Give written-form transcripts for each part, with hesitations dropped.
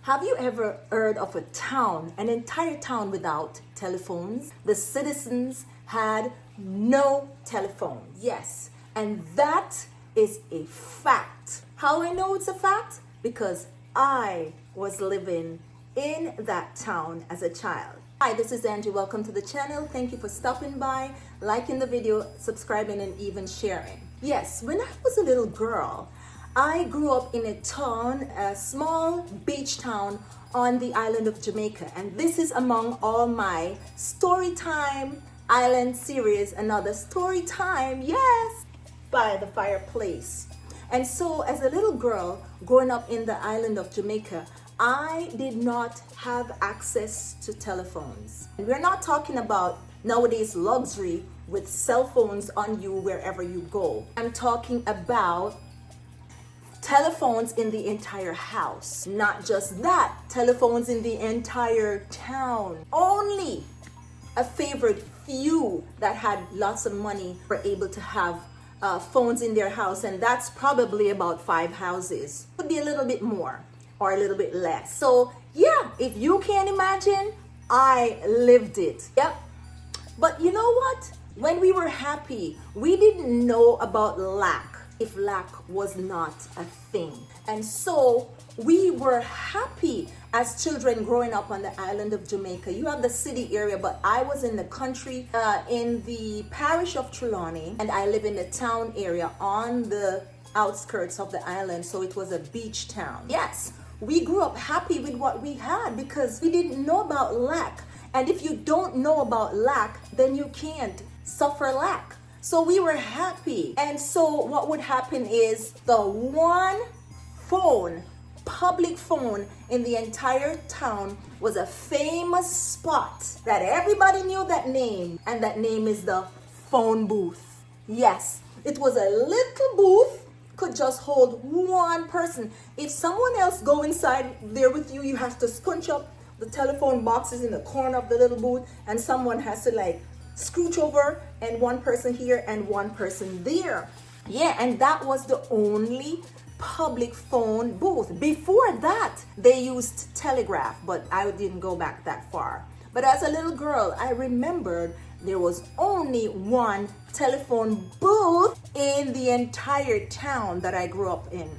Have you ever heard of a town, an entire town without telephones? The citizens had no telephone. Yes, and that is a fact. How I know it's a fact? Because I was living in that town as a child. Hi, this is Angie. Welcome to the channel. Thank you for stopping by, liking the video, subscribing, and even sharing. Yes, when I was a little girl, I grew up in a town, a small beach town on the island of Jamaica. And this is among all my story time island series, another story time, yes, by the fireplace. And so as a little girl growing up in the island of Jamaica, I did not have access to telephones. And we're not talking about nowadays luxury with cell phones on you wherever you go. I'm talking about telephones in the entire house. Not just that, telephones in the entire town. Only a favored few that had lots of money were able to have phones in their house, and that's probably about 5 houses. Could be a little bit more or a little bit less. So yeah, if you can imagine, I lived it. Yep. But you know what? When we were happy, we didn't know about lack, if lack was not a thing. And so we were happy as children growing up on the island of Jamaica. You have the city area, but I was in the country, in the parish of Trelawney, and I live in the town area on the outskirts of the island, so it was a beach town. Yes, we grew up happy with what we had because we didn't know about lack. And if you don't know about lack, then you can't suffer lack. So we were happy. And so what would happen is the one phone, public phone in the entire town was a famous spot that everybody knew that name. And that name is the phone booth. Yes, it was a little booth, could just hold one person. If someone else go inside there with you, you have to scrunch up the telephone boxes in the corner of the little booth, and someone has to like scooch over, and one person here and one person there. Yeah, and that was the only public phone booth. Before that, they used telegraph, but I didn't go back that far. But as a little girl, I remembered there was only one telephone booth in the entire town that I grew up in.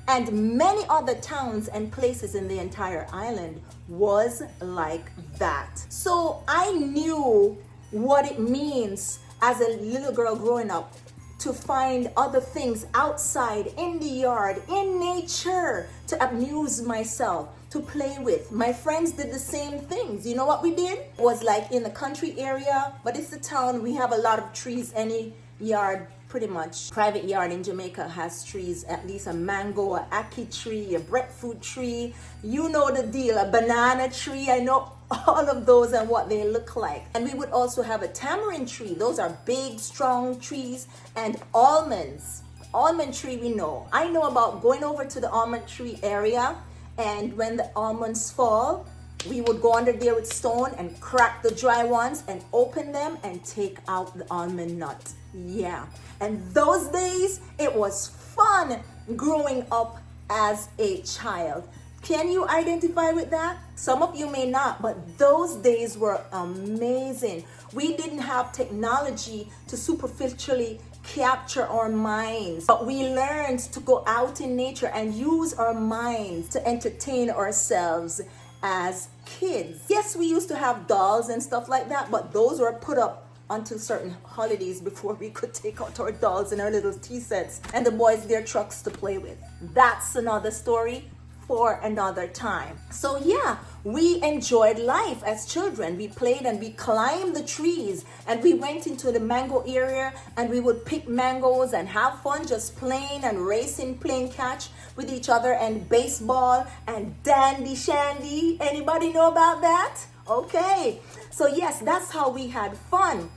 And many other towns and places in the entire island was like that. So I knew what it means as a little girl growing up to find other things outside, in the yard, in nature, to amuse myself, to play with. My friends did the same things. You know what we did? It was like in the country area, but it's the town. We have a lot of trees. Any yard, pretty much, private yard in Jamaica has trees, at least a mango, a ackee tree, a breadfruit tree. You know the deal, a banana tree. I know all of those and what they look like. And we would also have a tamarind tree. Those are big, strong trees. And almonds. Almond tree we know. I know about going over to the almond tree area, and when the almonds fall, we would go under there with stone and crack the dry ones and open them and take out the almond nut. Yeah. And those days, it was fun growing up as a child. Can you identify with that? Some of you may not, but those days were amazing. We didn't have technology to superficially capture our minds, but we learned to go out in nature and use our minds to entertain ourselves as kids. Yes, we used to have dolls and stuff like that, but those were put up until certain holidays before we could take out our dolls and our little tea sets and the boys their trucks to play with. That's another story for another time. So yeah, we enjoyed life as children. We played and we climbed the trees, and we went into the mango area and we would pick mangoes and have fun just playing and racing, playing catch with each other, and baseball and dandy shandy. Anybody know about that? Okay, so yes, that's how we had fun.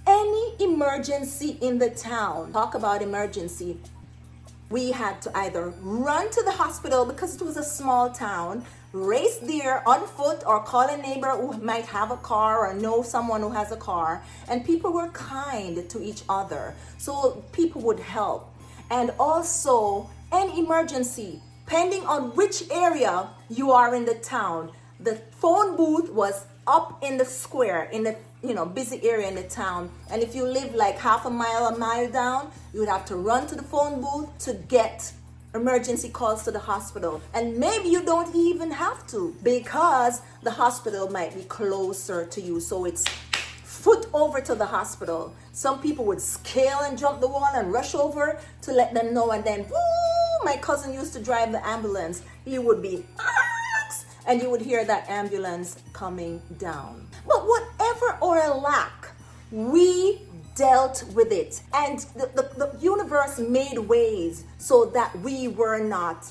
Any emergency in the town, talk about emergency, we had to either run to the hospital because it was a small town, race there on foot, or call a neighbor who might have a car or know someone who has a car. And people were kind to each other, so people would help. And also, any emergency, depending on which area you are in the town, the phone booth was up in the square, in the busy area in the town. And if you live like half a mile down, you would have to run to the phone booth to get emergency calls to the hospital. And maybe you don't even have to, because the hospital might be closer to you, so it's foot over to the hospital. Some people would scale and jump the wall and rush over to let them know, and then woo, my cousin used to drive the ambulance. He would be and you would hear that ambulance coming down. But whatever or lack, we dealt with it. And the universe made ways so that we were not,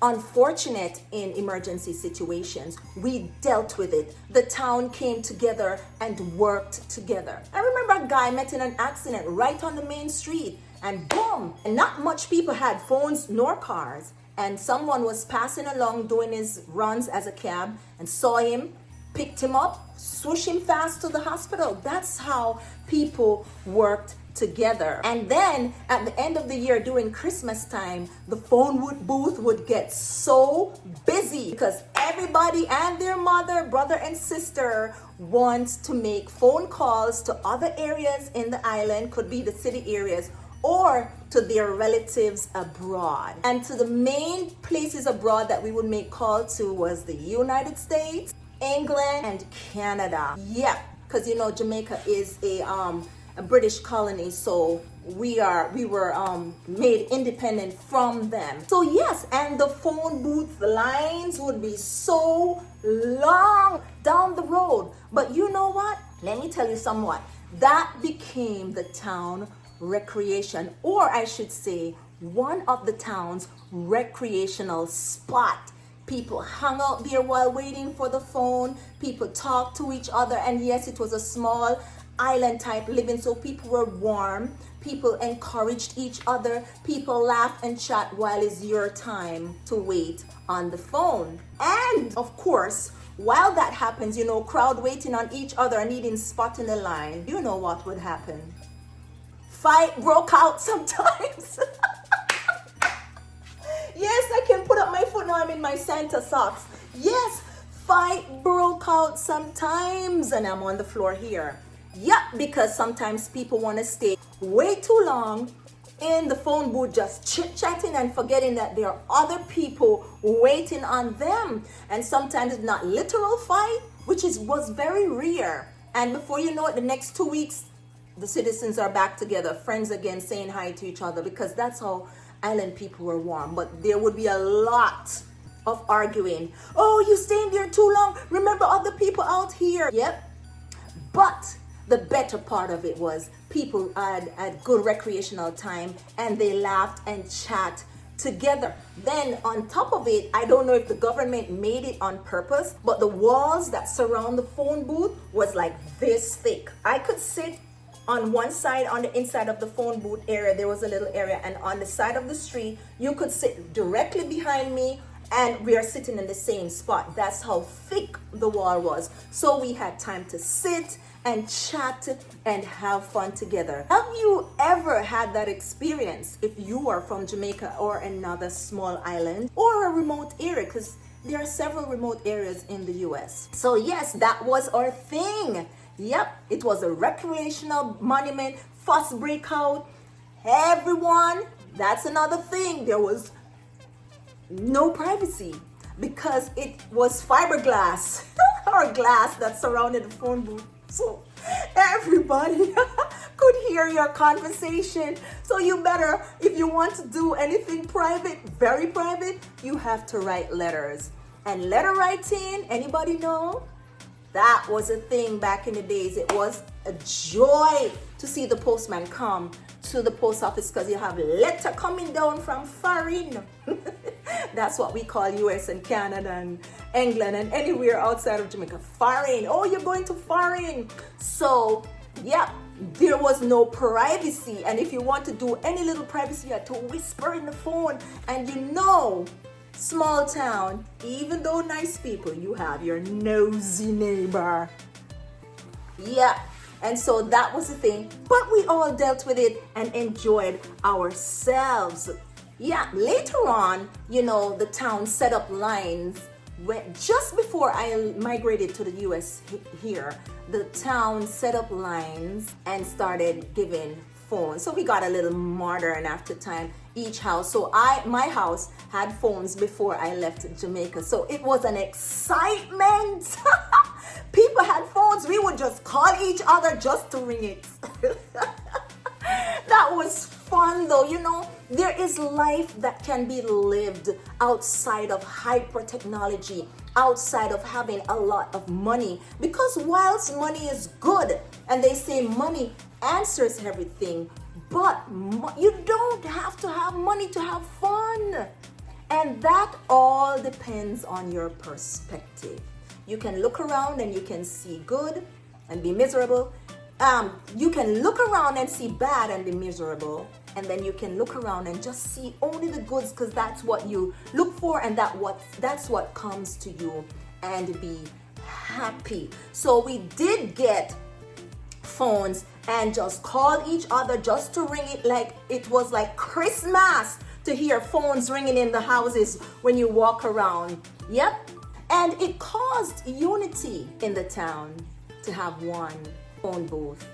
unfortunate in emergency situations. We dealt with it. The town came together and worked together. I remember a guy met in an accident right on the main street, and boom, and not much people had phones nor cars. And someone was passing along doing his runs as a cab and saw him, picked him up, swoosh him fast to the hospital. That's how people worked together. And then at the end of the year during Christmas time, the phone booth would get so busy because everybody and their mother, brother and sister wants to make phone calls to other areas in the island, could be the city areas, or to their relatives abroad. And to the main places abroad that we would make call to was the United States, England, and Canada. Yep, because Jamaica is a British colony, so we were made independent from them. So yes, and the phone booth lines would be so long down the road. But you know what? Let me tell you somewhat. That became the town recreation, or I should say one of the town's recreational spot. People hung out there while waiting for the phone. People talked to each other, and yes, it was a small island type living, so people were warm. People encouraged each other. People laughed and chat while it's your time to wait on the phone. And of course, while that happens, crowd waiting on each other and needing spot in the line, you know what would happen? Fight broke out sometimes. Yes, I can put up my foot now. I'm in my Santa socks. Yes, fight broke out sometimes, and I'm on the floor here. Yep, because sometimes people want to stay way too long in the phone booth just chit-chatting and forgetting that there are other people waiting on them. And sometimes it's not literal fight, which was very rare. And before you know it, the next 2 weeks, the citizens are back together, friends again, saying hi to each other, because that's how island people were warm. But there would be a lot of arguing. Oh, you staying there too long. Remember other people out here. Yep. But the better part of it was people had good recreational time, and they laughed and chat together. Then on top of it, I don't know if the government made it on purpose, but the walls that surround the phone booth was like this thick. I could sit on one side, on the inside of the phone booth area, there was a little area, and on the side of the street, you could sit directly behind me, and we are sitting in the same spot. That's how thick the wall was. So we had time to sit and chat and have fun together. Have you ever had that experience if you are from Jamaica or another small island or a remote area? Because there are several remote areas in the US. So yes, that was our thing. Yep, it was a recreational monument, fuss breakout. Everyone, that's another thing. There was no privacy because it was fiberglass or glass that surrounded the phone booth. So everybody could hear your conversation. So you better, if you want to do anything private, very private, you have to write letters. And letter writing, anybody know? That was a thing back in the days. It was a joy to see the postman come to the post office because you have letter coming down from foreign. That's what we call US and Canada and England and anywhere outside of Jamaica. Foreign. Oh, you're going to foreign. So, yeah, there was no privacy. And if you want to do any little privacy, you had to whisper in the phone. And small town, even though nice people, you have your nosy neighbor. Yeah, and so that was the thing. But we all dealt with it and enjoyed ourselves. Yeah, later on, you know, the town set up lines. Just before I migrated to the US here, the town set up lines and started giving phones. So we got a little modern after time, each house. So my house had phones before I left Jamaica. So it was an excitement. People had phones. We would just call each other just to ring it. That was fun though. You know, there is life that can be lived outside of hyper technology, outside of having a lot of money. Because whilst money is good, and they say money answers everything, but you don't have to have money to have fun. And that all depends on your perspective. You can look around and you can see good and be miserable. You can look around and see bad and be miserable, and then you can look around and just see only the goods, because that's what you look for, and that's what comes to you, and be happy. So we did get phones and just call each other just to ring it, like it was like Christmas to hear phones ringing in the houses when you walk around. Yep. And it caused unity in the town to have one phone booth.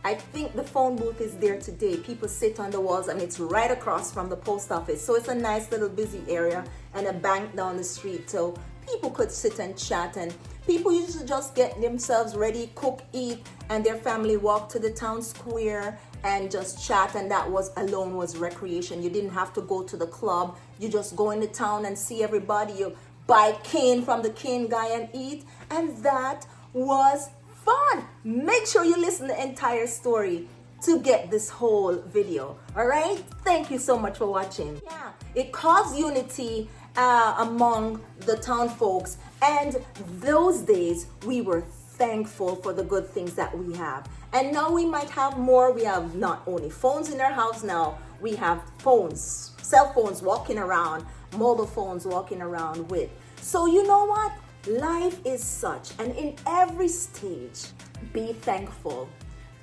I think the phone booth is there today. People sit on the walls, and it's right across from the post office. So it's a nice little busy area, and a bank down the street. So people could sit and chat, and people used to just get themselves ready, cook, eat, and their family walk to the town square and just chat. And that was alone was recreation. You didn't have to go to the club. You just go into town and see everybody. You buy cane from the cane guy and eat, and that was fun. Make sure you listen to the entire story to get this whole video. All right, thank you so much for watching. Yeah, it caused unity among the town folks, and those days we were thankful for the good things that we have. And now we might have more. We have not only phones in our house now, we have phones, cell phones walking around, mobile phones walking around with. So you know what? Life is such, and in every stage, be thankful.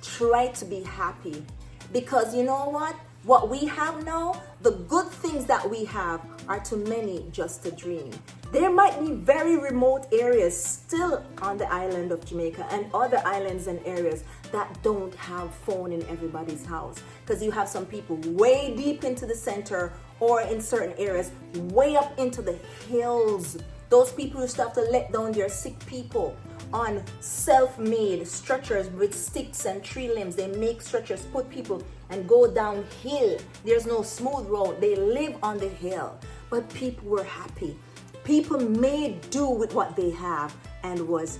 Try to be happy, because you know what? What we have now, the good things that we have, are to many just a dream. There might be very remote areas still on the island of Jamaica, and other islands and areas that don't have phone in everybody's house, because you have some people way deep into the center, or in certain areas way up into the hills. Those people used to have to let down their sick people on self-made stretchers with sticks and tree limbs. They make stretchers, put people, and go downhill. There's no smooth road. They live on the hill. But people were happy. People made do with what they have and was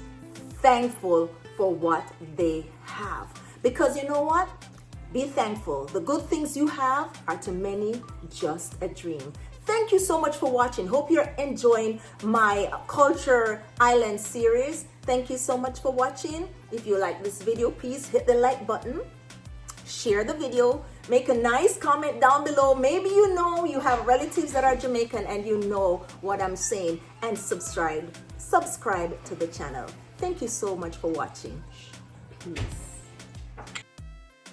thankful for what they have. Because you know what? Be thankful. The good things you have are to many just a dream. Thank you so much for watching. Hope you're enjoying my Culture Island series. Thank you so much for watching. If you like this video, please hit the like button, share the video, make a nice comment down below. Maybe you know you have relatives that are Jamaican and you know what I'm saying, and subscribe to the channel. Thank you so much for watching. Peace.